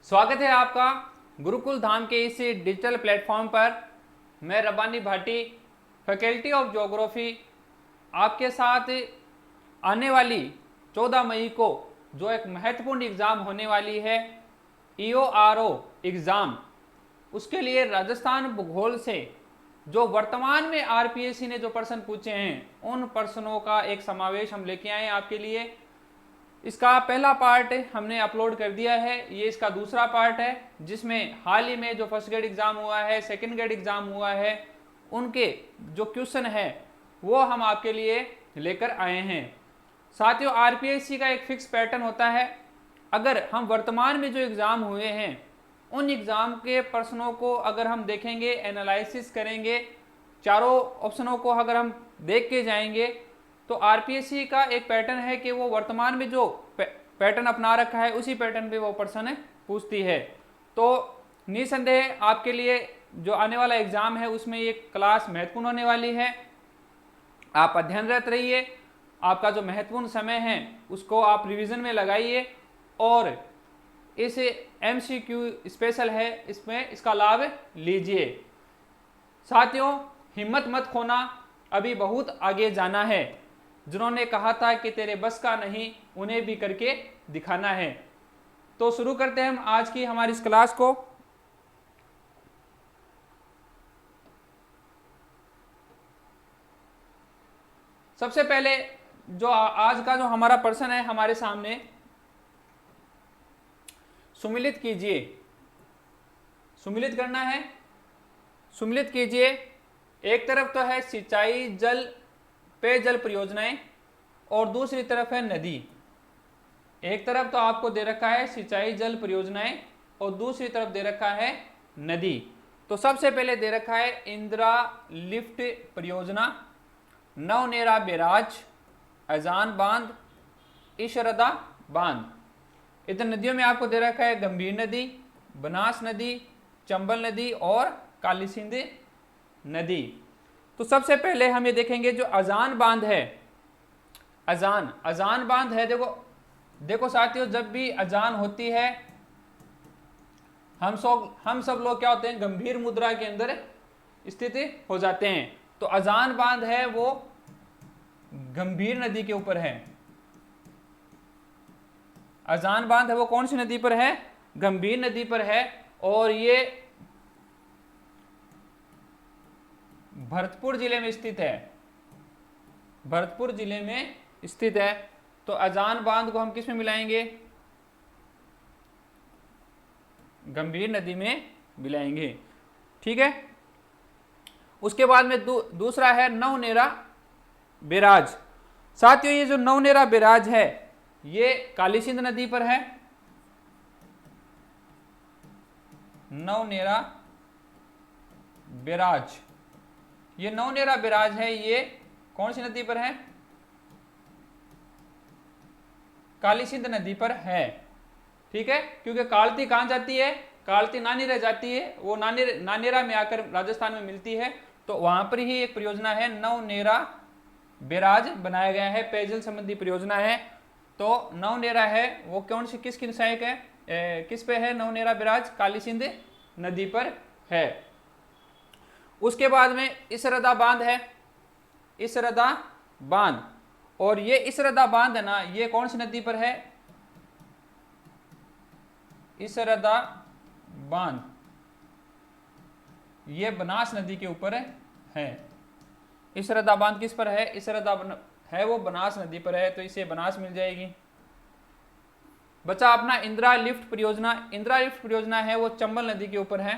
स्वागत है आपका गुरुकुल धाम के इस डिजिटल प्लेटफॉर्म पर। मैं Rabbani Bhati, faculty of geography, आपके साथ आने वाली 14 मई को जो एक महत्वपूर्ण एग्ज़ाम होने वाली है, EORO एग्ज़ाम, उसके लिए राजस्थान भूगोल से जो वर्तमान में RPSC ने जो प्रश्न पूछे हैं उन प्रश्नों का एक समावेश हम लेके आए आपके लिए। इसका पहला पार्ट हमने अपलोड कर दिया है, ये इसका दूसरा पार्ट है जिसमें हाल ही में जो फर्स्ट ग्रेड एग्जाम हुआ है, सेकंड ग्रेड एग्जाम हुआ है, उनके जो क्वेश्चन है वो हम आपके लिए लेकर आए हैं। साथियों, RPSC का एक फिक्स पैटर्न होता है। अगर हम वर्तमान में जो एग्ज़ाम हुए हैं उन एग्ज़ाम के प्रश्नों को अगर हम देखेंगे, एनालिसिस करेंगे, चारों ऑप्शनों को अगर हम देख के जाएंगे तो RPSC का एक पैटर्न है कि वो वर्तमान में जो पैटर्न अपना रखा है उसी पैटर्न पे वो प्रश्न पूछती है। तो निसंदेह आपके लिए जो आने वाला एग्ज़ाम है उसमें ये क्लास महत्वपूर्ण होने वाली है। आप अध्ययनरत रहिए, आपका जो महत्वपूर्ण समय है उसको आप रिवीजन में लगाइए और इस MCQ स्पेशल है इसमें इसका लाभ लीजिए। साथियों, हिम्मत मत खोना, अभी बहुत आगे जाना है। जिन्होंने कहा था कि तेरे बस का नहीं, उन्हें भी करके दिखाना है। तो शुरू करते हैं हम आज की हमारी इस क्लास को। सबसे पहले जो आज का जो हमारा प्रश्न है हमारे सामने, सुमिलित कीजिए। सुमिलित करना है, सुमिलित कीजिए। एक तरफ तो है सिंचाई जल पेयजल परियोजनाएं और दूसरी तरफ है नदी। एक तरफ तो आपको दे रखा है सिंचाई जल परियोजनाएं और दूसरी तरफ दे रखा है नदी। तो सबसे पहले दे रखा है इंदिरा लिफ्ट परियोजना, नवनेरा बैराज, अजान बांध, ईशरदा बांध। इधर नदियों में आपको दे रखा है गंभीर नदी, बनास नदी, चंबल नदी और काली सिंध नदी। तो सबसे पहले हम ये देखेंगे जो अजान बांध है, अजान बांध है। देखो साथियों, जब भी अजान होती है हम सब लोग क्या होते हैं, गंभीर मुद्रा के अंदर स्थित हो जाते हैं। तो अजान बांध है वो गंभीर नदी के ऊपर है। अजान बांध है वो कौन सी नदी पर है? गंभीर नदी पर है और ये भरतपुर जिले में स्थित है। भरतपुर जिले में स्थित है। तो अजान बांध को हम किस में मिलाएंगे? गंभीर नदी में मिलाएंगे। ठीक है। उसके बाद में दूसरा है नवनेरा बैराज। साथियों, ये जो नवनेरा बैराज है ये काली सिंध नदी पर है। नवनेरा बैराज, ये नवनेरा बैराज है, ये कौन सी नदी पर है? काली सिंध नदी पर है। ठीक है, क्योंकि कालती कहां जाती है? कालती नानेरा जाती है, वो नानेरा में आकर राजस्थान में मिलती है। तो वहां पर ही एक परियोजना है, नवनेरा बैराज बनाया गया है, पेयजल संबंधी परियोजना है। तो नवनेरा है वो कौन सी किसकी सहायक है, किस पे है नवनेरा बैराज? काली सिंध नदी पर है। उसके बाद में इसरदा बांध है, इसरदा बांध, और ये इसरदा बांध है ना, ये कौन सी नदी पर है? इसरदा बांध ये बनास नदी के ऊपर है। इसरदा बांध किस पर है? इसरदा है वो बनास नदी पर है, तो इसे बनास मिल जाएगी। बचा अपना इंदिरा लिफ्ट परियोजना। इंदिरा लिफ्ट परियोजना है वो चंबल नदी के ऊपर है,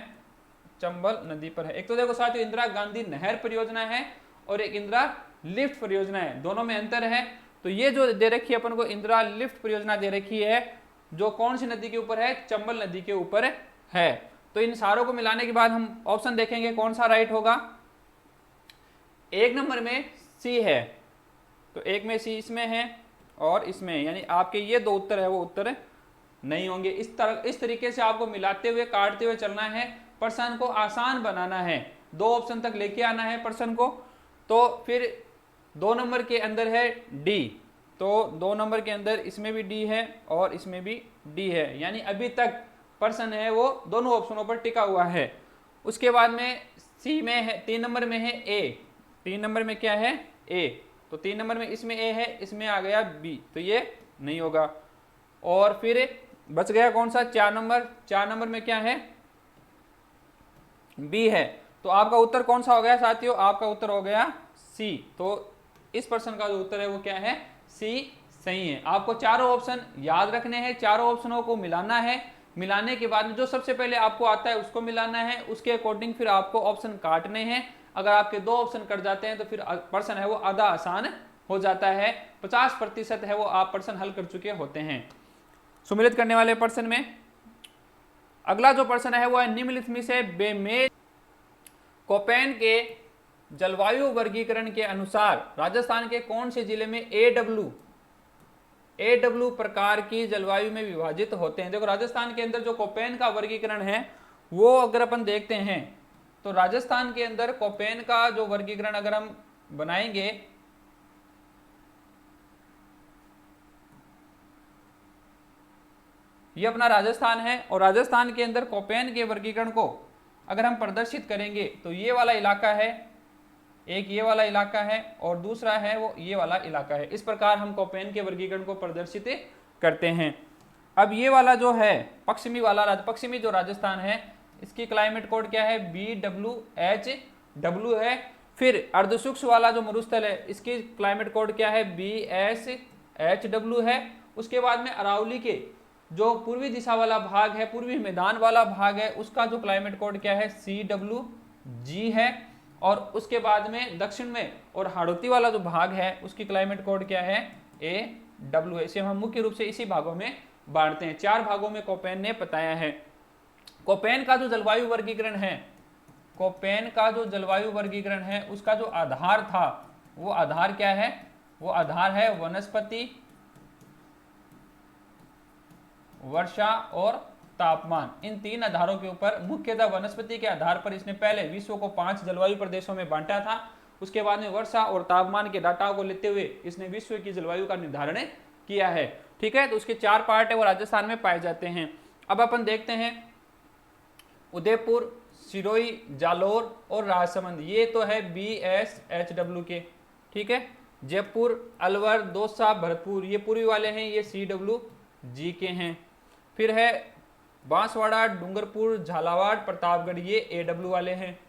चंबल नदी पर है। एक तो देखो साथियों, इंदिरा गांधी नहर परियोजना है और एक इंदिरा लिफ्ट परियोजना है, दोनों में अंतर है। तो ये जो दे रखी है अपन को इंदिरा लिफ्ट परियोजना दे रखी है, जो कौन सी नदी के ऊपर है? चंबल नदी के ऊपर है। तो इन सारों को मिलाने के बाद हम ऑप्शन देखेंगे कौन सा राइट होगा। एक नंबर में सी है, तो एक में सी इसमें है और इसमें, यानी आपके ये दो उत्तर है वो उत्तर नहीं होंगे। इस तरीके से आपको मिलाते हुए काटते हुए चलना है, प्रश्न को आसान बनाना है, दो ऑप्शन तक लेके आना है प्रश्न को। तो फिर 2 नंबर के अंदर है डी, तो 2 नंबर के अंदर इसमें भी डी है और इसमें भी डी है, यानी अभी तक पर्सन है वो दोनों ऑप्शनों पर टिका हुआ है। उसके बाद में सी में है, 3 नंबर में है ए, 3 नंबर में क्या है ए, तो 3 नंबर में इसमें ए है, इसमें आ गया बी, तो ये नहीं होगा। और फिर बच गया कौन सा, 4 नंबर, 4 नंबर में क्या है बी है, तो आपका उत्तर कौन सा हो गया साथियों, आपका उत्तर हो गया सी। तो इस प्रश्न का जो उत्तर है वो क्या है, सी सही है। आपको चारों ऑप्शन याद रखने हैं, चारों ऑप्शनों को मिलाना है, मिलाने के बाद में जो सबसे पहले आपको आता है उसको मिलाना है, उसके अकॉर्डिंग फिर आपको ऑप्शन काटने हैं। अगर आपके 2 ऑप्शन कट जाते हैं तो फिर प्रश्न है वो आधा आसान हो जाता है, 50% है वो आप प्रश्न हल कर चुके होते हैं सम्मिलित करने वाले प्रश्न में। अगला जो प्रश्न है वो है निम्नलिखित में से बेमेल कोपेन के जलवायु वर्गीकरण के अनुसार राजस्थान के कौन से जिले में एडब्ल्यू प्रकार की जलवायु में विभाजित होते हैं। देखो राजस्थान के अंदर जो कोपेन का वर्गीकरण है वो अगर अपन देखते हैं तो राजस्थान के अंदर कोपेन का जो वर्गीकरण अगर हम बनाएंगे, ये अपना राजस्थान है और राजस्थान के अंदर कोपेन के वर्गीकरण को अगर हम प्रदर्शित करेंगे तो ये वाला इलाका है, एक ये वाला इलाका है और दूसरा है वो ये वाला इलाका है। इस प्रकार हम कोपेन के वर्गीकरण को प्रदर्शित करते हैं। अब ये वाला जो है पश्चिमी वाला, पश्चिमी जो राजस्थान है, इसकी क्लाइमेट कोड क्या है, BWHW है। फिर अर्धशुष्क वाला जो मरुस्थल है इसकी क्लाइमेट कोड क्या है, BSHW है। उसके बाद में अरावली के जो पूर्वी दिशा वाला भाग है, पूर्वी मैदान वाला भाग है, उसका जो क्लाइमेट कोड क्या है, CWG है। और उसके बाद में दक्षिण में और हाड़ौती वाला जो भाग है उसकी क्लाइमेट कोड क्या है, AW है। इसे हम मुख्य रूप से इसी भागों में बांटते हैं, 4 भागों में कोपेन ने बताया है। कोपेन का जो जलवायु वर्गीकरण है, कोपेन का जो जलवायु वर्गीकरण है उसका जो आधार था वो आधार क्या है, वो आधार है वनस्पति, वर्षा और तापमान। इन 3 आधारों के ऊपर, मुख्यतः वनस्पति के आधार पर इसने पहले विश्व को 5 जलवायु प्रदेशों में बांटा था। उसके बाद में वर्षा और तापमान के डाटा को लेते हुए इसने विश्व की जलवायु का निर्धारण किया है। ठीक है, तो उसके 4 पार्ट है वो राजस्थान में पाए जाते हैं। अब अपन देखते हैं उदयपुर, सिरोही, जालोर और राजसमंद, ये तो है BSHW के। ठीक है, जयपुर, अलवर, दौसा, भरतपुर ये पूर्वी वाले हैं, ये CWG के हैं। फिर है बांसवाड़ा, डूंगरपुर, झालावाड़, प्रतापगढ़ ये AW वाले हैं।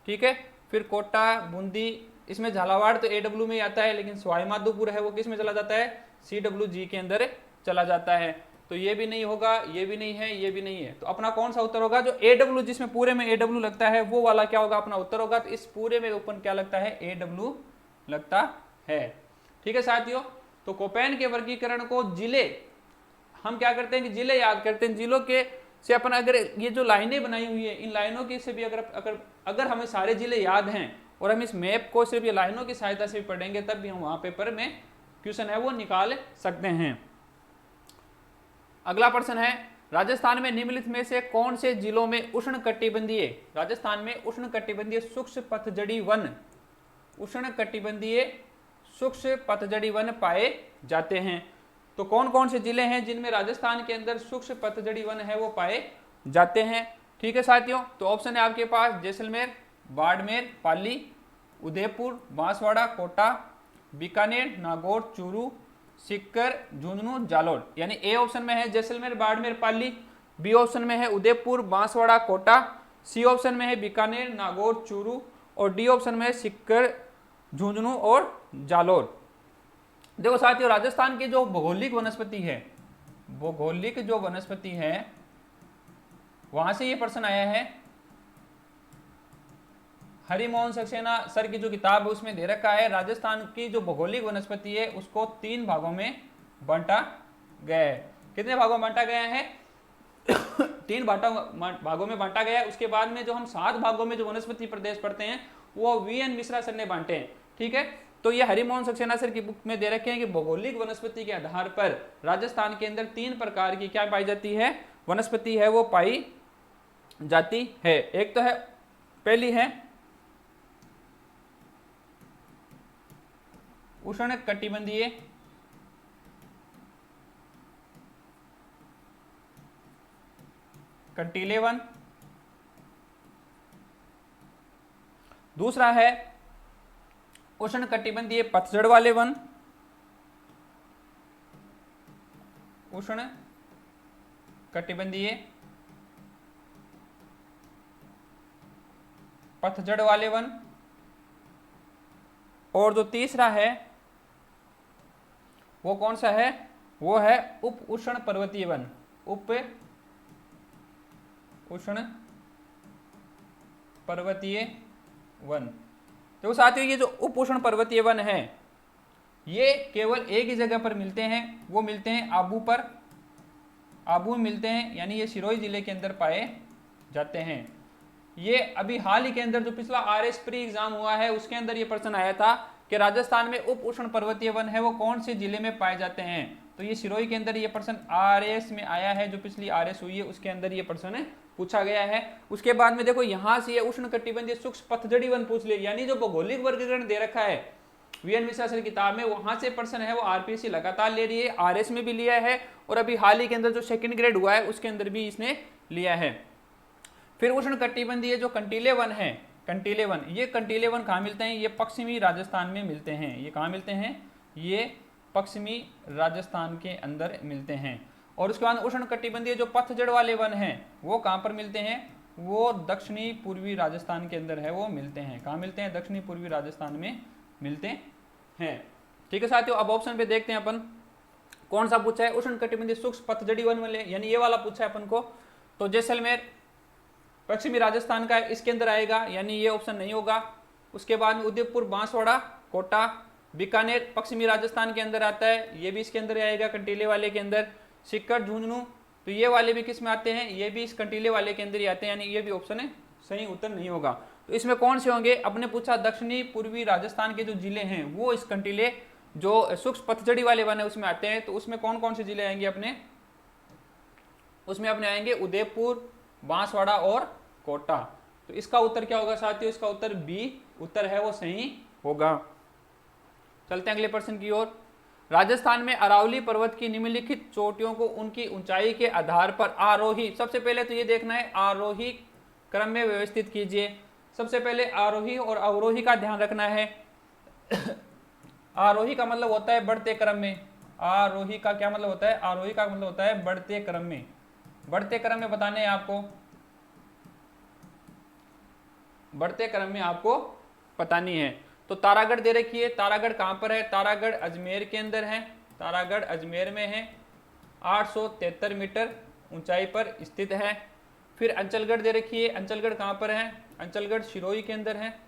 ठीक है, फिर कोटा, बूंदी, इसमें झालावाड़ तो AW में आता है लेकिन सवाई माधोपुर है वो किस में चला जाता है, CWG के अंदर चला जाता है। तो ये भी नहीं होगा, ये भी नहीं है, ये भी नहीं है, तो अपना कौन सा उत्तर होगा, जो AW जिसमें पूरे में AW लगता है वो वाला क्या होगा अपना उत्तर होगा। तो इस पूरे में ओपन क्या लगता है, AW लगता है। ठीक है साथियों, तो कोपेन के वर्गीकरण को जिले, हम क्या करते हैं कि जिले याद करते हैं, जिलों के से अपन अगर ये जो लाइनें बनाई हुई है इन लाइनों के से भी अगर हमें सारे जिले याद हैं और हम इस मैप को सिर्फ ये लाइनों की सहायता से पढ़ेंगे तब भी हम वहां पेपर में क्वेश्चन है वो निकाल सकते हैं। अगला प्रश्न है राजस्थान में निम्नलिखित में से कौन से जिलों में उष्णकटिबंधीय, राजस्थान में उष्णकटिबंधीय शुष्क पतझड़ी वन, उष्णकटिबंधीय शुष्क पतझड़ी वन पाए जाते हैं। तो कौन कौन से जिले हैं जिनमें राजस्थान के अंदर शुष्क पतझड़ी वन है वो पाए जाते हैं। ठीक है साथियों, तो ऑप्शन है आपके पास जैसलमेर, बाड़मेर, पाली, उदयपुर, बांसवाड़ा, कोटा, बीकानेर, नागौर, चूरू, सीकर, झुंझुनू, जालोर। यानी ए ऑप्शन में है जैसलमेर, बाड़मेर, पाली, बी ऑप्शन में है उदयपुर, बांसवाड़ा, कोटा, सी ऑप्शन में है बीकानेर, नागौर, चूरू और डी ऑप्शन में है सीकर, झुंझुनू और जालोर। देखो साथियों, राजस्थान की जो भौगोलिक वनस्पति है, भौगोलिक जो वनस्पति है वहां से ये प्रश्न आया है। हरिमोहन सक्सेना सर की जो किताब है उसमें दे रखा है राजस्थान की जो भौगोलिक वनस्पति है उसको 3 भागों में बांटा गया है। कितने भागों में बांटा गया है 3 भागों में बांटा गया है। उसके बाद में जो हम 7 भागों में जो वनस्पति प्रदेश पढ़ते हैं वो VN मिश्रा सर ने बांटे हैं। ठीक है, तो ये हरिमोहन सक्सेना सर की बुक में दे रखे हैं कि भौगोलिक वनस्पति के आधार पर राजस्थान के अंदर 3 प्रकार की क्या पाई जाती है, वनस्पति है वो पाई जाती है। एक तो है, पहली है उष्णकटिबंधीय, कंटीले वन। दूसरा है उष्ण कटिबंधीय पतझड़ वाले वन, उष्ण कटिबंधीय पतझड़ वाले वन। और जो तीसरा है वो कौन सा है, वो है उप उष्ण पर्वतीय वन, उप उष्ण पर्वतीय वन। तो साथियों ये जो उप उष्ण पर्वतीय वन है ये केवल एक ही जगह पर मिलते हैं, वो मिलते हैं आबू पर, आबू में मिलते हैं, यानी ये सिरोही जिले के अंदर पाए जाते हैं। ये अभी हाल ही के अंदर जो पिछला आरएस प्री एग्जाम हुआ है उसके अंदर ये प्रश्न आया था कि राजस्थान में उप उष्ण पर्वतीय वन है वो कौन से जिले में पाए जाते हैं। तो ये सिरोही के अंदर ये प्रश्न आरएस में आया है, जो पिछली आरएस हुई है उसके अंदर ये प्रश्न पूछा गया है। उसके बाद में देखो यहां से ये उष्ण कटिबंधीय शुष्क पतझड़ी वन पूछ ले, यानी जो भौगोलिक वर्गीकरण दे रखा है वीएन मिश्रा सर किताब में, वहां से प्रश्न है वो आरपीएससी लगातार ले रही है, आरएस में भी लिया है और अभी हाल ही के अंदर जो सेकंड ग्रेड हुआ है उसके अंदर भी इसने लिया है। फिर उष्ण कटिबंधीय जो कंटीले वन है, कंटीले वन, ये कंटीले वन कहाँ मिलते हैं, ये पश्चिमी राजस्थान में मिलते हैं। ये कहाँ मिलते हैं, ये पश्चिमी राजस्थान के अंदर मिलते हैं। और उसके बाद उष्ण कटिबंधीय जो पतझड़ वाले वन हैं वो कहाँ पर मिलते हैं, वो दक्षिणी पूर्वी राजस्थान के अंदर है वो मिलते हैं। कहाँ मिलते हैं, दक्षिणी पूर्वी राजस्थान में मिलते हैं। ठीक है साथियों, अब ऑप्शन पे देखते हैं अपन कौन सा पूछा है, उष्ण कटिबंधीय शुष्क पतझड़ी वन वाले, यानी ये वाला पूछा है अपन को। तो जैसलमेर पश्चिमी राजस्थान का इसके अंदर आएगा, यानी ये ऑप्शन नहीं होगा। उसके बाद में उदयपुर, बांसवाड़ा, कोटा, बीकानेर पश्चिमी राजस्थान के अंदर आता है, ये भी इसके अंदर आएगा कंटीले वाले के अंदर। सीकर, झुंझुनू, तो ये वाले भी किस में आते हैं, ये भी इस कंटीले वाले के अंदर ही आते हैं, यानी ये भी ऑप्शन है सही उत्तर नहीं होगा। तो इसमें कौन से होंगे, अपने पूछा दक्षिणी पूर्वी राजस्थान के जो जिले हैं वो इस कंटीले जो शुष्क पतझड़ी वाले वन है उसमें आते हैं। तो उसमें कौन कौन से जिले आएंगे अपने, उसमें अपने आएंगे उदयपुर, बांसवाड़ा और कोटा। तो इसका उत्तर क्या होगा साथियों, इसका उत्तर बी उत्तर है वो सही होगा। चलते हैं अगले प्रश्न की ओर। राजस्थान में अरावली पर्वत की निम्नलिखित चोटियों को उनकी ऊंचाई के आधार पर आरोही, सबसे पहले तो ये देखना है आरोही क्रम में व्यवस्थित कीजिए। सबसे पहले आरोही और अवरोही का ध्यान रखना है। आरोही का मतलब होता है बढ़ते क्रम में, आरोही का क्या मतलब होता है, आरोही का मतलब होता है बढ़ते क्रम में, बढ़ते क्रम में बताने हैं आपको, बढ़ते क्रम में आपको बतानी है। तो तारागढ़ दे रखी है, तारागढ़ कहां पर है, तारागढ़ अजमेर के अंदर है, तारागढ़ अजमेर में है, 873 मीटर ऊंचाई पर स्थित है। फिर अंचलगढ़ दे रखी है, अंचलगढ़ कहां पर है, अंचलगढ़ सिरोही के अंदर है।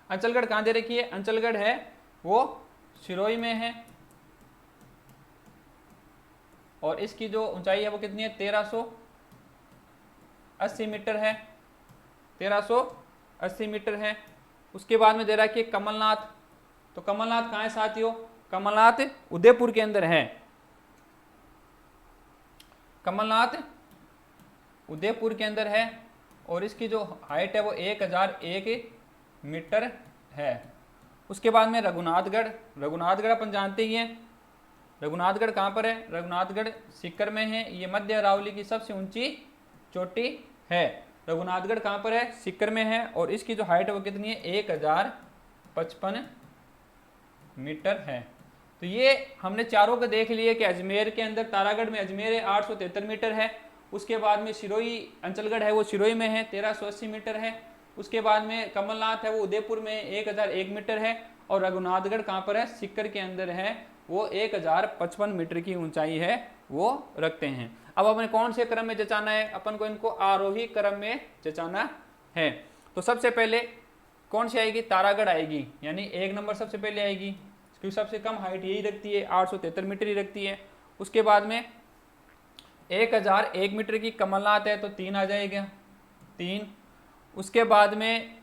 अंचलगढ़ कहां दे रखी है, अंचलगढ़ है वो सिरोही में है और इसकी जो ऊंचाई है वो कितनी है, 1380 मीटर है, 1380 मीटर है। उसके बाद में दे रहा है कि कमलनाथ, तो कमलनाथ कहाँ है साथियों, कमलनाथ उदयपुर के अंदर है, कमलनाथ उदयपुर के अंदर है और इसकी जो हाइट है वो 1001 मीटर है। उसके बाद में रघुनाथगढ़, रघुनाथगढ़ अपन जानते ही हैं, रघुनाथगढ़ कहाँ पर है, रघुनाथगढ़ सीकर में है, ये मध्य अरावली की सबसे ऊंची चोटी है। रघुनाथगढ़ कहाँ पर है, सीकर में है और इसकी जो हाइट है वो कितनी है, 1055 मीटर है। तो ये हमने चारों को देख लिए कि अजमेर के अंदर, तारागढ़ में अजमेर है 873 मीटर है। उसके बाद में सिरोही अंचलगढ़ है वो सिरोही में है 1380 मीटर है। उसके बाद में कमलनाथ है वो उदयपुर में 1001 मीटर है और रघुनाथगढ़ कहाँ पर है, सीकर के अंदर है, वो 1055 मीटर की ऊंचाई है वो रखते हैं। अब अपने कौन से क्रम में जचाना है, अपन को इनको आरोही क्रम में जचाना है। तो सबसे पहले कौन सी आएगी, तारागढ़ आएगी, यानी 1 नंबर सबसे पहले आएगी क्योंकि सबसे कम हाइट यही रखती है, 873 मीटर ही रखती है। उसके बाद में 1001 मीटर की कमलनाथ है तो 3 आ जाएगा, 3। उसके बाद में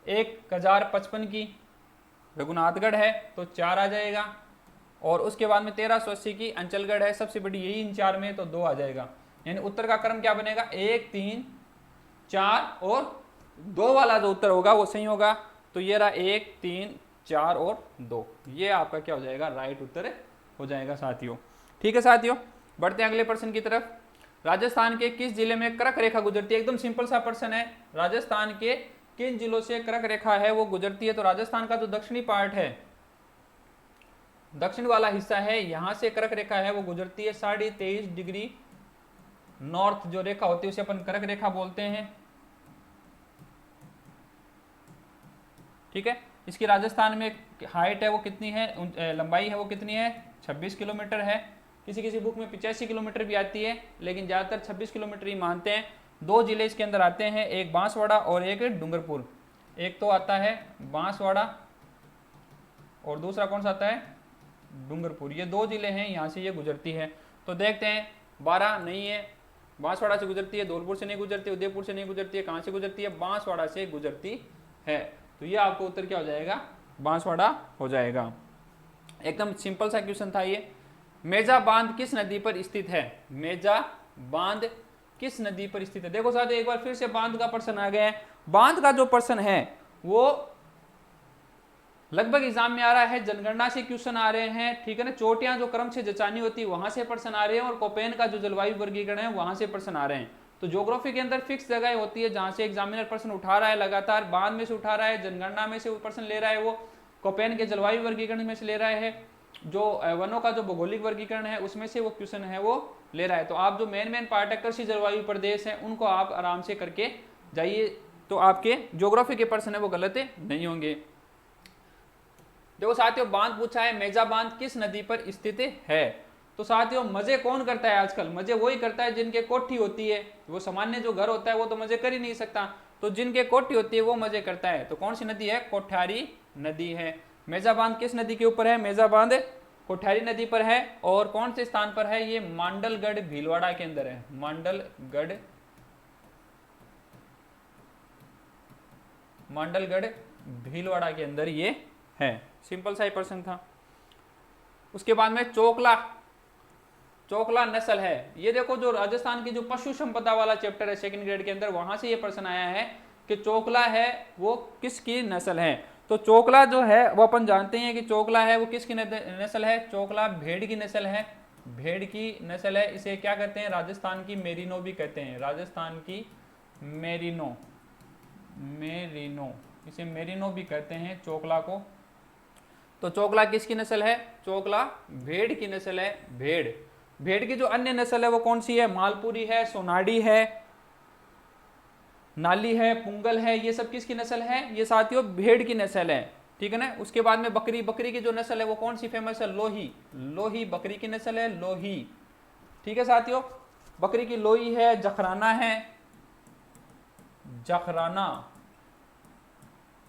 1055 की रघुनाथगढ़ है तो 4 आ जाएगा और उसके बाद में 1380 की अंचलगढ़ है, सबसे बड़ी यही इन 4 में, तो 2 आ जाएगा। यानी उत्तर का क्रम क्या बनेगा, 1, 3, 4 और 2 वाला जो उत्तर होगा वो सही होगा। तो ये रहा 1, 3, 4 और 2, ये आपका क्या हो जाएगा, राइट उत्तर हो जाएगा साथियों। ठीक है साथियों, बढ़ते हैं अगले प्रश्न की तरफ। राजस्थान के किस जिले में कर्क रेखा गुजरती है? एकदम सिंपल सा प्रश्न है, राजस्थान के किन जिलों से कर्क रेखा है वो गुजरती है? तो राजस्थान का जो दक्षिणी पार्ट है, दक्षिण वाला हिस्सा है, यहां से कर्क रेखा है वो गुजरती है 23.5 डिग्री नॉर्थ। जो रेखा होती है उसे अपन कर्क रेखा बोलते हैं। ठीक है, इसकी राजस्थान में हाइट है वो कितनी है, लंबाई है वो कितनी है, 26 किलोमीटर है। किसी किसी बुक में 85 किलोमीटर भी आती है, लेकिन ज़्यादातर 26 किलोमीटर ही मानते हैं। 2 जिले इसके अंदर आते हैं, एक बांसवाड़ा और एक डूंगरपुर। एक तो आता है बांसवाड़ा और दूसरा कौन सा आता है, डूंगरपुर। ये 2 जिले हैं, यहाँ से ये गुजरती है। तो देखते हैं, 12 नहीं है, बांसवाड़ा से गुजरती है, धौलपुर से नहीं गुजरती, उदयपुर से नहीं गुजरती है, कहाँ से गुजरती है, बांसवाड़ा से गुजरती है। तो ये आपको उत्तर क्या हो जाएगा, बांसवाड़ा हो जाएगा। एकदम सिंपल सा क्वेश्चन था ये। मेजा बांध किस नदी पर स्थित है? मेजा बांध किस नदी पर स्थित है? देखो साथियों, एक बार फिर से बांध का प्रश्न आ गया है। बांध का जो प्रश्न है वो लगभग एग्जाम में आ रहा है, जनगणना से क्वेश्चन आ रहे हैं, ठीक है ना, चोटियां जो क्रम से जचानी होती है वहां से प्रश्न आ रहे हैं, और कोपेन का जो जलवायु वर्गीकरण है वहां से प्रश्न आ रहे हैं। तो ज्योग्राफी के अंदर फिक्स जगह होती है जहां से एग्जामिनर प्रश्न उठा रहा है, लगातार बांध में से उठा रहा है, जनगणना में से प्रश्न ले रहा है, वो कोपेन के जलवायु वर्गीकरण में से ले रहा है, जो वनों का जो भौगोलिक वर्गीकरण है उसमें से वो क्वेश्चन है वो ले रहा है। तो आप जो मेन पार्ट है कृषि जलवायु प्रदेश है उनको आप आराम से करके जाइए, तो आपके ज्योग्राफी के प्रश्न है वो गलत नहीं होंगे। देखो साथियों, बांध पूछा है, मेजा बांध किस नदी पर स्थित है? तो साथियों, मजे कौन करता है आजकल? मजे वही करता है जिनके कोठी होती है। वो सामान्य जो घर होता है वो तो मजे कर ही नहीं सकता, तो जिनके कोठी होती है वो मजे करता है। तो कौन सी नदी है? कोठारी नदी है। मेजा बांध किस नदी के ऊपर है? मेजा बांध कोठारी नदी पर है। और कौन से स्थान पर है? ये मांडलगढ़ भीलवाड़ा के अंदर है। मांडलगढ़ भीलवाड़ा के अंदर ये है। सिंपल सा ही प्रश्न था। उसके बाद में चोकला नस्ल है। ये देखो, जो राजस्थान की जो पशु संपदा वाला चैप्टर है सेकंड ग्रेड के अंदर, वहां से ये प्रश्न आया है कि चोकला है वो किसकी नस्ल है। तो चोकला जो है वो अपन जानते हैं कि चोकला है वो किसकी नस्ल है? चोकला भेड़ की नस्ल है। भेड़ की नस्ल है। इसे क्या कहते हैं? राजस्थान की मेरिनो भी कहते हैं। राजस्थान की मेरिनो इसे मेरिनो भी कहते हैं चोकला को। तो चोकला किसकी नस्ल है? चोकला भेड़ की नस्ल है। भेड़ की जो अन्य नस्ल है वो कौन सी है? मालपुरी है, सोनाडी है, नाली है, पुंगल है। ये सब किसकी नस्ल है? ये साथियों भेड़ की नस्ल है। ठीक है ना। उसके बाद में बकरी की जो नस्ल है वो कौन सी फेमस है? लोही बकरी की नस्ल है, लोही। ठीक है साथियों, बकरी की लोही है, जखराना है,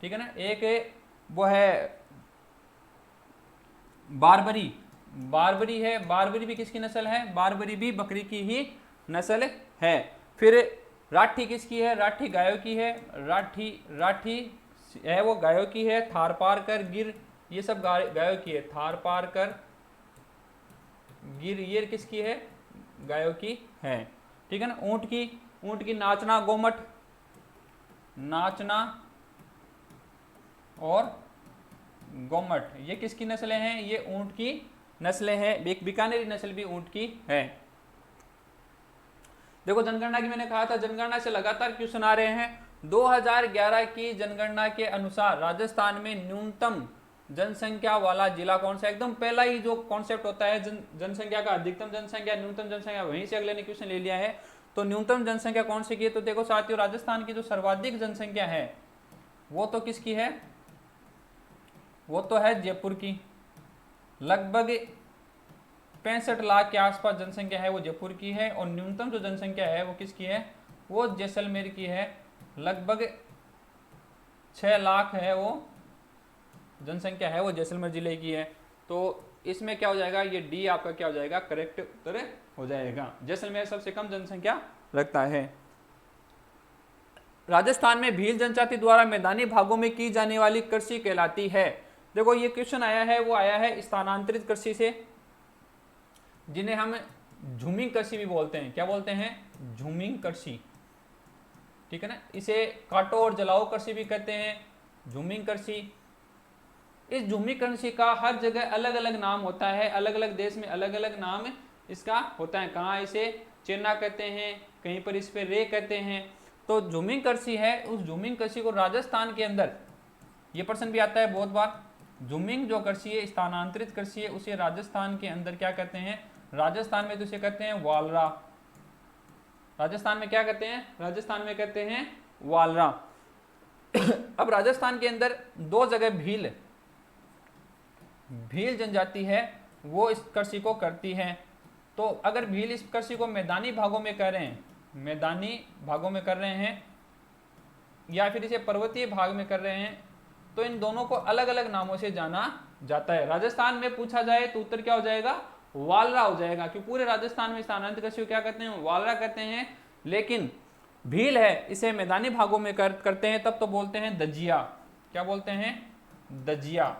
ठीक है ना। एक वो है बारबरी है। बारबरी भी किसकी नस्ल है? बारबरी भी बकरी की ही नस्ल है। फिर राठी किसकी है? राठी गायों की है। राठी है वो गायों की है। थारपारकर, गिर, ये सब गायों की है। थारपारकर, गिर, ये किसकी है? गायों की है। ठीक है ना। ऊंट की नाचना, और गोमट, ये किसकी नस्लें हैं? ये ऊंट की नस्लें हैं। एक बीकानेरी नस्ल भी ऊंट की है। देखो जनगणना की मैंने कहा था, जनगणना से लगातार क्वेश्चन आ रहे हैं। 2011 की जनगणना के अनुसार राजस्थान में न्यूनतम जनसंख्या वाला जिला कौन सा? एकदम पहला ही जो कॉन्सेप्ट होता है जनसंख्या का, अधिकतम जनसंख्या, न्यूनतम जनसंख्या, वहीं से अगले ने क्वेश्चन ले लिया है। तो न्यूनतम जनसंख्या कौन सी की है? तो देखो साथियों, राजस्थान की जो सर्वाधिक जनसंख्या है वो तो किसकी है? वो तो है जयपुर की। लगभग 65 लाख के आसपास जनसंख्या है वो जयपुर की है। और न्यूनतम जो जनसंख्या है वो किसकी है? वो जैसलमेर की है। लगभग 6 लाख है वो जनसंख्या है वो जैसलमेर जिले की है। तो इसमें क्या हो जाएगा? ये डी आपका क्या हो जाएगा? करेक्ट उत्तर हो जाएगा। जैसलमेर सबसे कम जनसंख्या रखता है। राजस्थान में भील जनजाति द्वारा मैदानी भागों में की जाने वाली कृषि कहलाती है। देखो ये क्वेश्चन आया है वो आया है स्थानांतरित कृषि से, जिन्हें हम झूमिंग कृषि भी बोलते हैं। क्या बोलते हैं? झूमिंग कृषि। ठीक है ना। इसे काटो और जलाओ कृषि भी कहते हैं, झूमिंग कृषि। इस झूमी कृषि का हर जगह अलग अलग नाम होता है, अलग अलग देश में अलग अलग नाम इसका होता है। कहाँ इसे चेन्ना कहते हैं, कहीं पर इस पे रे कहते हैं। तो झूमिंग कृषि है, उस झूमिंग कृषि को राजस्थान के अंदर, ये प्रश्न भी आता है बहुत बार, झूमिंग जो कृषि है, स्थानांतरित कृषि है, उसे राजस्थान के अंदर क्या कहते हैं, राजस्थान में तो इसे कहते हैं वालरा। राजस्थान में क्या कहते हैं, राजस्थान में कहते हैं वालरा। अब राजस्थान के अंदर दो जगह भील जनजाति है, वो इस कृषि को करती है। तो अगर भील इस कृषि को मैदानी भागों में कर रहे हैं, मैदानी भागों में कर रहे हैं, या फिर इसे पर्वतीय भाग में कर रहे हैं, तो इन दोनों को अलग अलग नामों से जाना जाता है। राजस्थान में पूछा जाए तो उत्तर क्या हो जाएगा, वालरा हो जाएगा, क्योंकि पूरे राजस्थान में स्थानांतरित कृषि को क्या कहते हैं, वालरा कहते हैं। लेकिन भील है, इसे मैदानी भागों में करते हैं, तब तो बोलते हैं दजिया। क्या बोलते हैं, दजिया।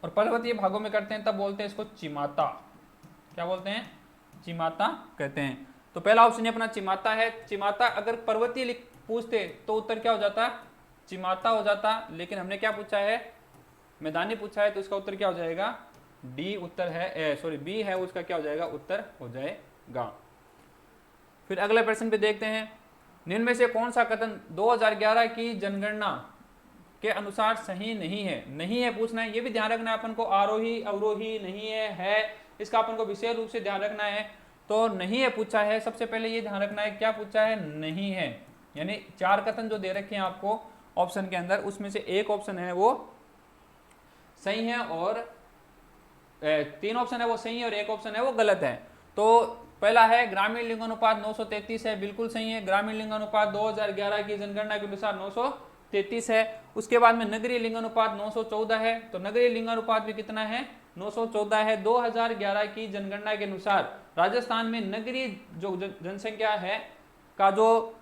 और पर्वतीय भागों में करते हैं तब बोलते हैं इसको चिमाता। क्या बोलते हैं, चिमाता कहते हैं। तो पहला ऑप्शन अपना चिमाता है। चिमाता अगर पर्वतीय पूछते तो उत्तर क्या हो जाता, चिमाता हो जाता। लेकिन हमने क्या पूछा है, मैदानी पूछा है, तो इसका उत्तर क्या हो जाएगा, डी उत्तर है, सॉरी बी है, उसका क्या हो जाएगा, उत्तर हो जाएगा। फिर अगले प्रश्न पे देखते हैं, निम्न में से कौन सा कथन 2011 की जनगणना के अनुसार सही नहीं है। नहीं है पूछना है, ये भी ध्यान रखना है अपन को, आरोही अवरोही नहीं है, इसका अपन को विशेष रूप से ध्यान रखना है। तो नहीं है पूछा है, सबसे पहले ये ध्यान रखना है क्या पूछा है, नहीं है। यानी 4 कथन जो दे रखे हैं आपको ऑप्शन के अंदर, उसमें से एक ऑप्शन है वो सही है और 3 ऑप्शन है वो सही है और एक ऑप्शन है वो गलत है। तो पहला है ग्रामीण लिंगानुपात 933 है, बिल्कुल सही है। ग्रामीण लिंगानुपात 2011 की जनगणना के अनुसार 933 है। उसके बाद में नगरीय लिंगानुपात 914 है, तो नगरीय लिंगानुपात भी कितना है, 914 है। 2011 की जनगणना के अनुसार राजस्थान में नगरीय जो जनसंख्या है का जो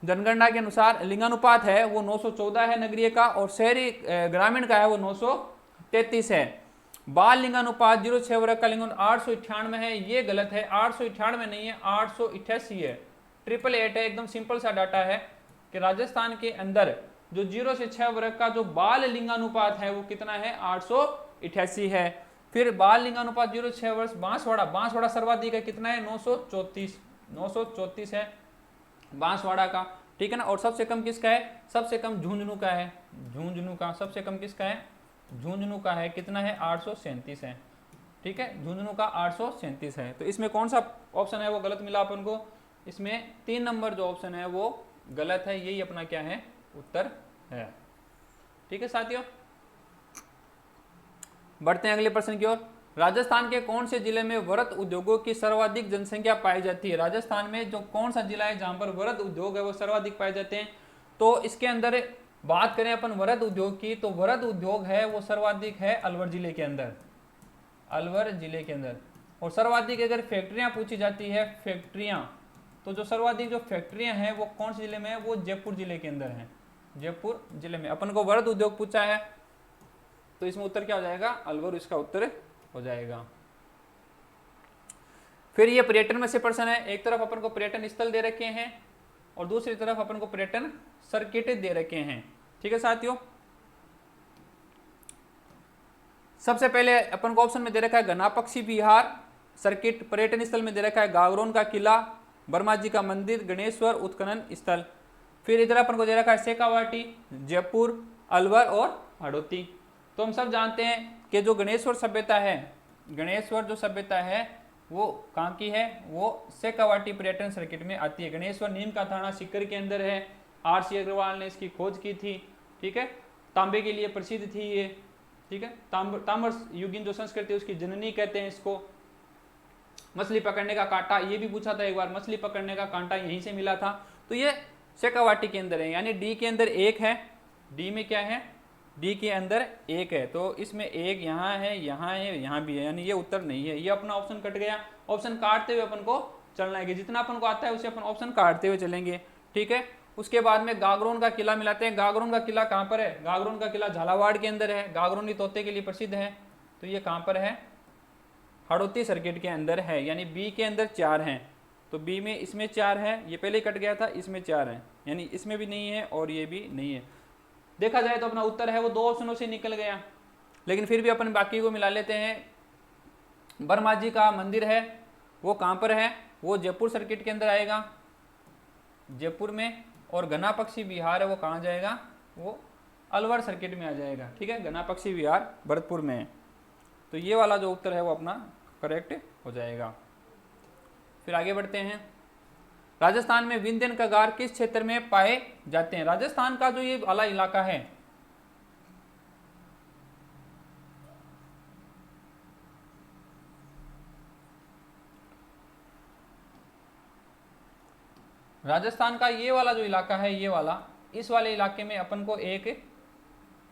जनगणना के अनुसार लिंगानुपात है वो 914 है नगरीय का, और शहरी ग्रामीण का है वो 933 है। बाल लिंगानुपात 06 वर्ग का लिंगानुपात 898 है, ये गलत है। 898 नहीं है, 888 है, 888 है। एकदम सिंपल सा डाटा है कि राजस्थान के अंदर जो 0 से 6 वर्ग का जो बाल लिंगानुपात है वो कितना है, 888 है। फिर बाल लिंगानुपात 0 से 6 वर्ष बांसवाड़ा सर्वाधिक है, कितना है, 934 है बांसवाड़ा का, ठीक है ना। और सबसे कम किसका है, सबसे कम झुंझुनू का है, झुंझुनू का सबसे कम किसका है, झुंझुनू का है, कितना है, 837 है, ठीक है, झुंझुनू का 837 है। तो इसमें कौन सा ऑप्शन है वो गलत मिला अपन को, इसमें 3 नंबर जो ऑप्शन है वो गलत है, यही अपना क्या है, उत्तर है। ठीक है साथियों, बढ़ते हैं अगले प्रश्न की ओर। राजस्थान के कौन से जिले में वृहत उद्योगों की सर्वाधिक जनसंख्या पाई जाती है। राजस्थान में जो कौन सा जिला है जहां पर वृहत उद्योग है वो सर्वाधिक पाए जाते हैं। तो इसके अंदर बात करें अपन वृहत उद्योग की, तो वृहत उद्योग है वो सर्वाधिक है अलवर जिले के अंदर, अलवर जिले के अंदर। और सर्वाधिक अगर फैक्ट्रियां पूछी जाती है, फैक्ट्रियां, तो जो सर्वाधिक जो फैक्ट्रियां हैं वो कौन से जिले में है, वो जयपुर जिले के अंदर है, जयपुर जिले में। अपन को वृहत उद्योग पूछा है तो इसमें उत्तर क्या हो जाएगा, अलवर, इसका उत्तर हो जाएगा। फिर ये पर्यटन में से प्रश्न है, एक तरफ अपन को पर्यटन स्थल दे रखे हैं और दूसरी तरफ अपन को पर्यटन सर्किट दे रखे हैं। ठीक है साथियों, सबसे पहले अपन को ऑप्शन में दे रखा है घना पक्षी विहार सर्किट, पर्यटन स्थल में दे रखा है गागरोन का किला, वर्मा जी का मंदिर, गणेश्वर उत्खनन स्थल। फिर इधर अपन को दे रखा है शेखावाटी, जयपुर, अलवर और हड़ौती। तो हम सब जानते हैं कि जो गणेश्वर सभ्यता है, गणेश्वर जो सभ्यता है वो कहाँ की है, वो शेखावाटी पर्यटन सर्किट में आती है। गणेश्वर नीम का थाना सीकर के अंदर है, आर.सी. अग्रवाल ने इसकी खोज की थी। ठीक है, तांबे के लिए प्रसिद्ध थी ये। ठीक है, ताम्र युगीन जो संस्कृति है उसकी जननी कहते हैं इसको। मछली पकड़ने का कांटा, ये भी पूछा था एक बार, मछली पकड़ने का कांटा यहीं से मिला था। तो ये शेखावाटी के अंदर है, यानी डी के अंदर एक है, डी में क्या है, डी के अंदर एक है। तो इसमें एक यहाँ है, यहाँ भी है, यानी ये उत्तर नहीं है। ये अपना ऑप्शन कट गया। ऑप्शन काटते हुए अपन को चलना है, जितना अपन को आता है उसे अपन ऑप्शन काटते हुए चलेंगे। ठीक है, उसके बाद में गागरोन का किला मिलाते हैं। गागरोन का किला कहाँ पर है, गागरोन का किला झालावाड़ के अंदर है, गागरोनी तोते के लिए प्रसिद्ध है। तो ये कहाँ पर है, हड़ौती सर्किट के अंदर है, यानी बी के अंदर 4 हैं। तो बी में इसमें 4 है, ये पहले कट गया था, इसमें 4 है, यानी इसमें भी नहीं है और ये भी नहीं है। देखा जाए तो अपना उत्तर है वो 2 ऑप्शनों से निकल गया, लेकिन फिर भी अपन बाकी को मिला लेते हैं। बर्मा जी का मंदिर है वो कहाँ पर है, वो जयपुर सर्किट के अंदर आएगा, जयपुर में। और घना पक्षी विहार है वो कहाँ जाएगा, वो अलवर सर्किट में आ जाएगा। ठीक है, घना पक्षी विहार भरतपुर में है। तो ये वाला जो उत्तर है वो अपना करेक्ट हो जाएगा। फिर आगे बढ़ते हैं। राजस्थान में विंध्यन कगार किस क्षेत्र में पाए जाते हैं। राजस्थान का जो ये वाला इलाका है, राजस्थान का ये वाला जो इलाका है, ये वाला, इस वाले इलाके में अपन को एक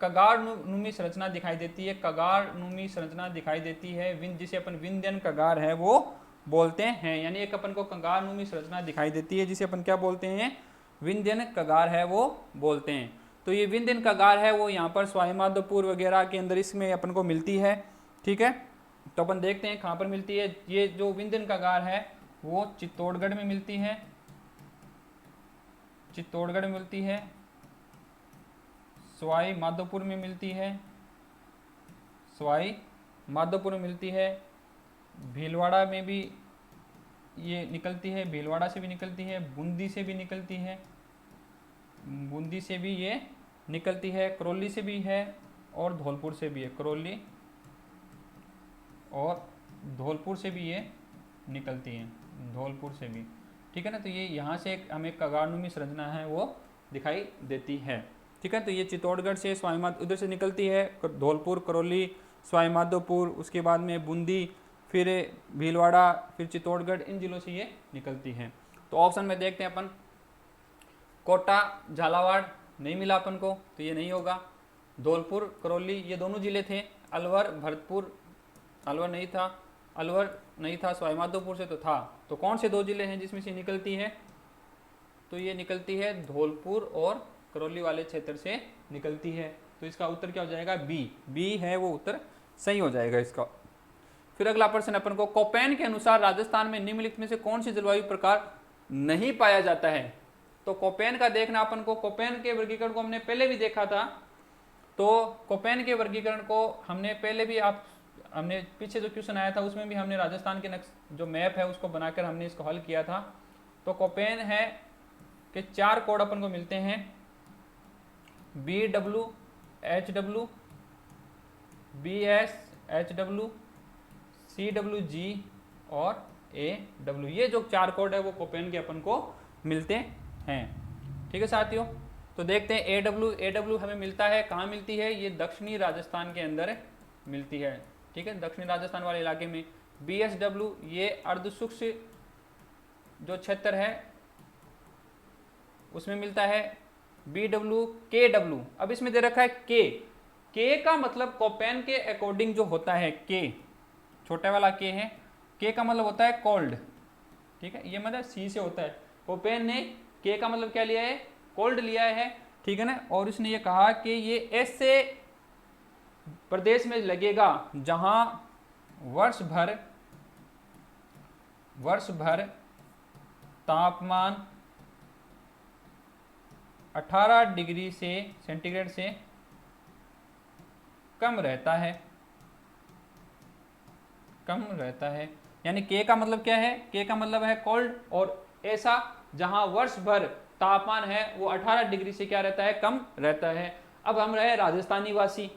कगार नुमी संरचना दिखाई देती है। कगार नुमी संरचना दिखाई देती है, जिसे अपन विंध्यन कगार है वो बोलते हैं। यानी एक अपन को कगार नुमी संरचना दिखाई देती है जिसे अपन क्या बोलते हैं, विंध्यन कगार है वो बोलते हैं। तो ये विंध्यन कगार है वो यहाँ पर सवाई माधोपुर वगैरह के अंदर इसमें अपन को मिलती है। ठीक है, तो अपन देखते हैं कहाँ पर मिलती है। ये जो विंध्यन कगार है वो चित्तौड़गढ़ में मिलती है, चित्तौड़गढ़ में मिलती है, सवाई माधोपुर में मिलती है, सवाई माधोपुर में मिलती है, भीलवाड़ा में भी ये निकलती है, भीलवाड़ा से भी निकलती है, बूंदी से भी निकलती है, बूंदी से भी ये निकलती है, करौली से भी है और धौलपुर से भी है, करौली और धौलपुर से भी ये निकलती है, धौलपुर से भी। ठीक है ना, तो ये यहाँ से एक हमें कगारनुमी संरचना है वो दिखाई देती है। ठीक है, तो ये चित्तौड़गढ़ से स्वाई उधर से निकलती है, धौलपुर, करौली, स्वाई माधोपुर, उसके बाद में बूंदी, फिर भीलवाड़ा, फिर चित्तौड़गढ़, इन जिलों से ये निकलती है। तो ऑप्शन में देखते हैं अपन, कोटा, झालावाड़ नहीं मिला अपन को, तो ये नहीं होगा। धौलपुर, करौली ये दोनों जिले थे। अलवर, भरतपुर, अलवर नहीं था, अलवर नहीं था, सवाई माधोपुर से तो था। तो कौन से 2 जिले हैं जिसमें से निकलती है, तो ये निकलती है धौलपुर और करौली वाले क्षेत्र से निकलती है। तो इसका उत्तर क्या हो जाएगा, बी। बी है वो उत्तर सही हो जाएगा इसका। फिर अगला प्रश्न अपन को, कोपेन के अनुसार राजस्थान में निम्नलिखित में से कौन सी जलवायु प्रकार नहीं पाया जाता है। तो कोपेन का देखना अपन को, कोपेन के वर्गीकरण को हमने पहले भी देखा था। तो कोपेन के वर्गीकरण को हमने पहले भी हमने पीछे जो क्वेश्चन आया था उसमें भी हमने राजस्थान के जो मैप है उसको बनाकर हमने इसको हल किया था। तो कोपेन है कि 4 कोड अपन को मिलते हैं, BW, HW, BS, HW, CWG और AW। ये जो 4 कोड है वो कोपेन के अपन को मिलते हैं। ठीक है साथियों, तो देखते हैं AW हमें मिलता है, कहाँ मिलती है, ये दक्षिणी राजस्थान के अंदर मिलती है। ठीक है, दक्षिणी राजस्थान वाले इलाके में। BSW ये अर्ध शुष्क जो क्षेत्र है उसमें मिलता है। BW, KW, अब इसमें दे रखा है के का मतलब कोपेन के अकॉर्डिंग जो होता है, के छोटा वाला के है, के का मतलब होता है कोल्ड। ठीक है, ये मतलब सी से होता है। कोपेन ने के का मतलब क्या लिया है, कोल्ड लिया है। ठीक है ना, और उसने ये कहा कि ये ऐसे प्रदेश में लगेगा जहां वर्ष भर तापमान 18 डिग्री सेंटीग्रेड से कम रहता है, कम रहता है। यानी के का मतलब क्या है, के का मतलब है कोल्ड, और ऐसा जहां वर्ष भर तापमान है वो 18 डिग्री से क्या रहता है, कम रहता है। अब हम रहे राजस्थानी वासी,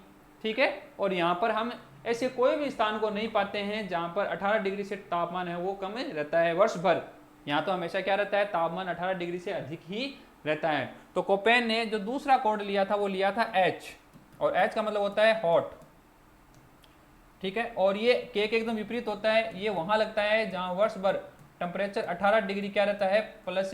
ठीक है, और यहाँ पर हम ऐसे कोई भी स्थान को नहीं पाते हैं जहाँ पर 18 डिग्री से तापमान है वो कम रहता है वर्ष भर। यहाँ तो हमेशा क्या रहता है, तापमान 18 डिग्री से अधिक ही रहता है। तो कोपेन ने जो दूसरा कोड लिया था वो लिया था H, और H का मतलब होता है हॉट। ठीक है, और ये के एकदम विपरीत होता है, ये वहां लगता है जहां वर्ष भर टेम्परेचर 18 डिग्री क्या रहता है, प्लस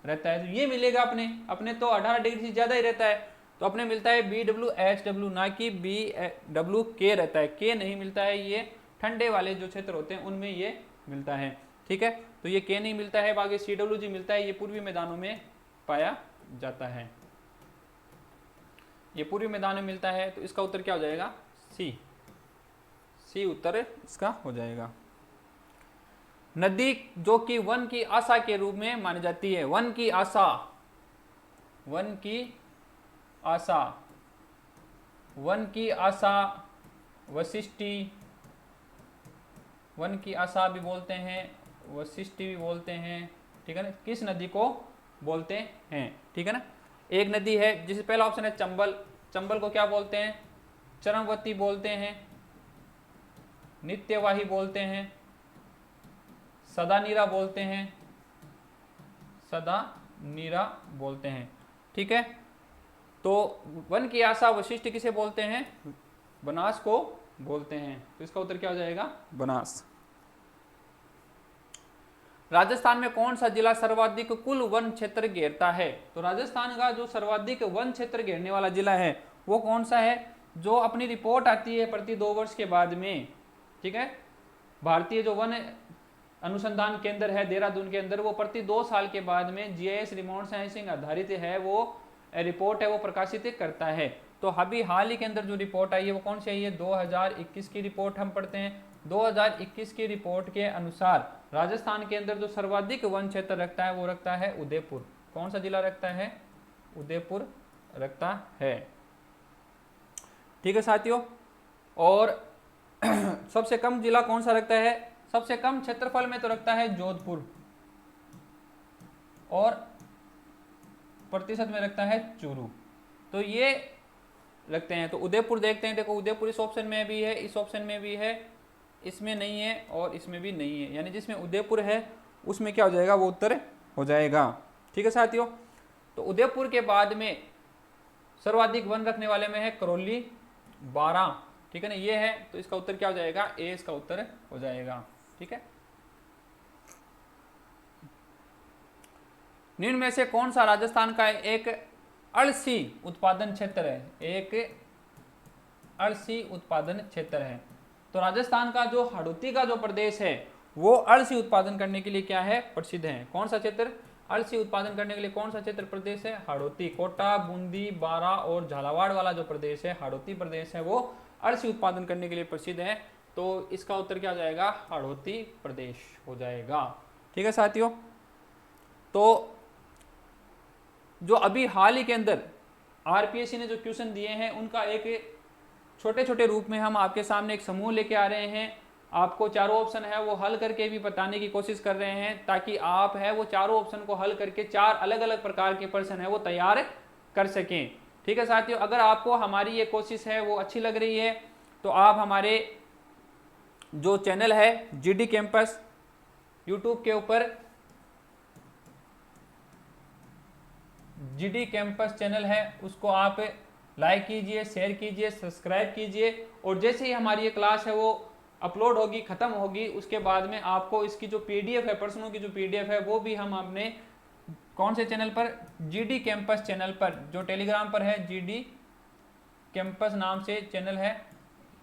रहता है। तो ये मिलेगा अपने तो 18 डिग्री से ज्यादा ही रहता है, तो अपने मिलता है BWHW, ना कि BWK रहता है, के नहीं मिलता है। ये ठंडे वाले जो क्षेत्र होते हैं उनमें ये मिलता है। ठीक है, तो ये के नहीं मिलता है, बाकी CWG मिलता है, ये पूर्वी मैदानों में पाया जाता है, ये पूर्वी मैदान में मिलता है। तो इसका उत्तर क्या हो जाएगा, सी उत्तर इसका हो जाएगा। नदी जो कि वन की आशा के रूप में मानी जाती है, वन की आशा, वन की आशा वन की आशा, वशिष्टि, वन की आशा भी बोलते हैं, वशिष्टि भी बोलते हैं, ठीक है ना। किस नदी को बोलते हैं, ठीक है ना। एक नदी है जिसे पहला ऑप्शन है चंबल, चंबल को क्या बोलते हैं, चरमवती बोलते हैं, नित्यवाही बोलते हैं, सदानीरा बोलते हैं, सदानीरा बोलते हैं, ठीक है। तो वन की आशा, वशिष्ठ किसे बोलते हैं, बनास को बोलते हैं। तो इसका उत्तर क्या हो जाएगा, बनास। राजस्थान में कौन सा जिला सर्वाधिक कुल वन क्षेत्र घेरता है। तो राजस्थान का जो सर्वाधिक वन क्षेत्र घेरने वाला जिला है वो कौन सा है, जो अपनी रिपोर्ट आती है प्रति 2 वर्ष के बाद में, ठीक है। भारतीय जो वन अनुसंधान केंद्र है देहरादून के अंदर, वो प्रति 2 साल के बाद में जीआईएस रिमोट सेंसिंग आधारित है वो रिपोर्ट है वो प्रकाशित करता है। तो अभी हाल ही के अंदर जो रिपोर्ट आई है वो कौन सी आई है, 2021 की रिपोर्ट हम पढ़ते हैं। 2021 की रिपोर्ट के अनुसार राजस्थान के अंदर जो सर्वाधिक वन क्षेत्र रखता है वो रखता है उदयपुर। कौन सा जिला रखता है, उदयपुर रखता है, ठीक है साथियों। और सबसे कम जिला कौन सा रखता है, सबसे कम क्षेत्रफल में तो रखता है जोधपुर, और प्रतिशत में रखता है चूरू। तो ये रखते हैं। तो उदयपुर देखते हैं, देखो उदयपुर इस ऑप्शन में भी है, इस ऑप्शन में भी है, इसमें नहीं है और इसमें भी नहीं है, यानी जिसमें उदयपुर है उसमें क्या हो जाएगा, वो उत्तर हो जाएगा, ठीक है साथियों। तो उदयपुर के बाद में सर्वाधिक वन रखने वाले में है करौली 12, ठीक है ना, ये है। तो इसका उत्तर क्या हो जाएगा, ए इसका उत्तर हो जाएगा, ठीक है। निम्न में से कौन सा राजस्थान का एक अड़सी उत्पादन क्षेत्र है, एक अड़सी उत्पादन क्षेत्र है। तो राजस्थान का जो हाड़ौती का जो प्रदेश है वो अड़सी उत्पादन करने के लिए क्या है, प्रसिद्ध है। कौन सा क्षेत्र, अड़सी उत्पादन करने के लिए कौन सा क्षेत्र प्रदेश है, हाड़ौती। कोटा, बूंदी, बारा और झालावाड़ वाला जो प्रदेश है, हाड़ौती प्रदेश है, वो अड़सी उत्पादन करने के लिए प्रसिद्ध है। तो इसका उत्तर क्या हो जाएगा, हाड़ौती प्रदेश हो जाएगा, ठीक है साथियों। तो जो अभी हाल ही के अंदर आरपीएससी ने जो क्वेश्चन दिए हैं उनका एक छोटे छोटे रूप में हम आपके सामने एक समूह लेके आ रहे हैं। आपको चारों ऑप्शन है वो हल करके भी बताने की कोशिश कर रहे हैं, ताकि आप है वो चारों ऑप्शन को हल करके 4 अलग अलग प्रकार के प्रश्न है वो तैयार कर सकें, ठीक है साथियों। अगर आपको हमारी ये कोशिश है वो अच्छी लग रही है तो आप हमारे जो चैनल है जीडी कैंपस यूट्यूब के ऊपर, जीडी कैंपस चैनल है उसको आप लाइक कीजिए, शेयर कीजिए, सब्सक्राइब कीजिए। और जैसे ही हमारी ये क्लास है वो अपलोड होगी, ख़त्म होगी, उसके बाद में आपको इसकी जो पीडीएफ है, प्रश्नों की जो पीडीएफ है वो भी हम अपने कौन से चैनल पर, जीडी कैंपस चैनल पर, जो टेलीग्राम पर है, जीडी कैंपस नाम से चैनल है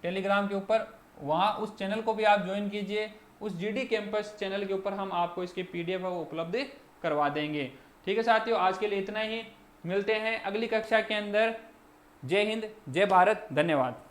टेलीग्राम के ऊपर, वहाँ उस चैनल को भी आप ज्वाइन कीजिए। उस जीडी कैंपस चैनल के ऊपर हम आपको इसकी पीडीएफ है वो उपलब्ध करवा देंगे, ठीक है साथियों। आज के लिए इतना ही, मिलते हैं अगली कक्षा के अंदर। जय हिंद, जय भारत, धन्यवाद।